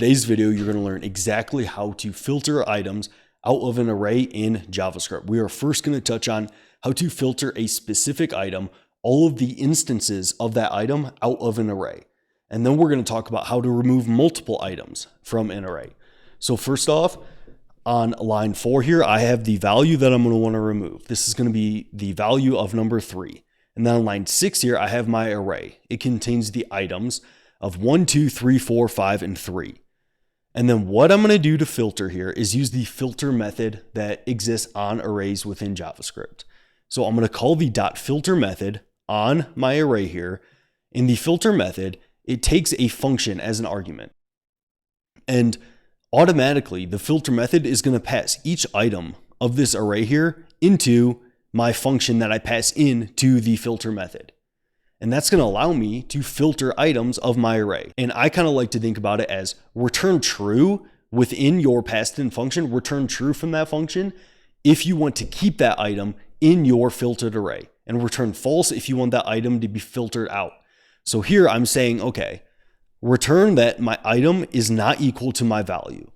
today's video, you're going to learn exactly how to filter items out of an array in JavaScript. We are first going to touch on how to filter a specific item, all of the instances of that item out of an array. And then we're going to talk about how to remove multiple items from an array. So first off, on line 4 here, I have the value that I'm going to want to remove. This is going to be the value of number 3. And then on line 6 here, I have my array. It contains the items of 1, 2, 3, 4, 5, and 3. And then what I'm going to do to filter here is use the filter method that exists on arrays within JavaScript. So I'm going to call the .filter method on my array here. In the filter method, it takes a function as an argument. And automatically, the filter method is going to pass each item of this array here into my function that I pass in to the filter method. And that's going to allow me to filter items of my array. And I kind of like to think about it as return true within your passed in function, return true from that function if you want to keep that item in your filtered array, and return false if you want that item to be filtered out. So here I'm saying, okay, return that my item is not equal to my value.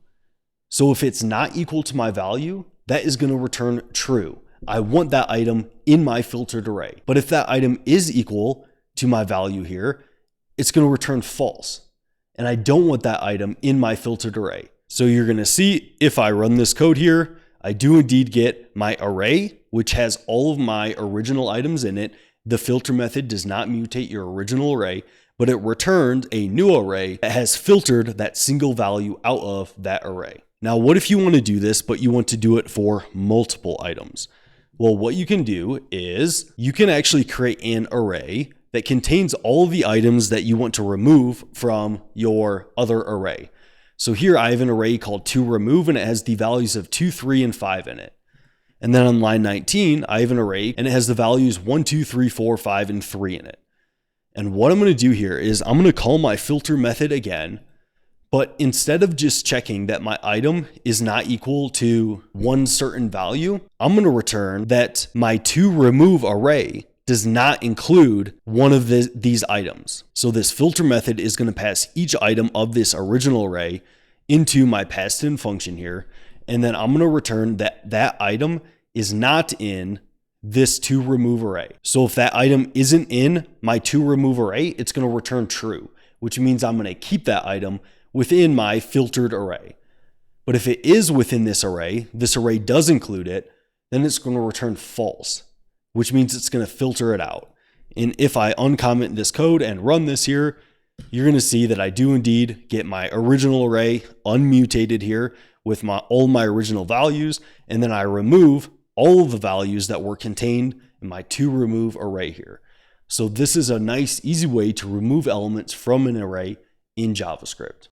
So if it's not equal to my value, that is going to return true. I want that item in my filtered array. But if that item is equal to my value here, it's going to return false. And I don't want that item in my filtered array. So you're going to see if I run this code here, I do indeed get my array, which has all of my original items in it. The filter method does not mutate your original array, but it returned a new array that has filtered that single value out of that array. Now, what if you want to do this, but you want to do it for multiple items? Well, what you can do is you can actually create an array that contains all of the items that you want to remove from your other array. So here I have an array called toRemove, and it has the values of 2, 3, and 5 in it. And then on line 19, I have an array and it has the values 1, 2, 3, 4, 5, and 3 in it. And what I'm going to do here is I'm going to call my filter method again, but instead of just checking that my item is not equal to one certain value, I'm going to return that my toRemove array does not include one of these items. So this filter method is going to pass each item of this original array into my passed in function here. And then I'm going to return that that item is not in this toRemove array. So if that item isn't in my toRemove array, it's going to return true, which means I'm going to keep that item within my filtered array. But if it is within this array does include it, then it's going to return false, which means it's going to filter it out. And if I uncomment this code and run this here, you're going to see that I do indeed get my original array unmutated here with all my original values, and then I remove all of the values that were contained in my toRemove array here. So this is a nice, easy way to remove elements from an array in JavaScript.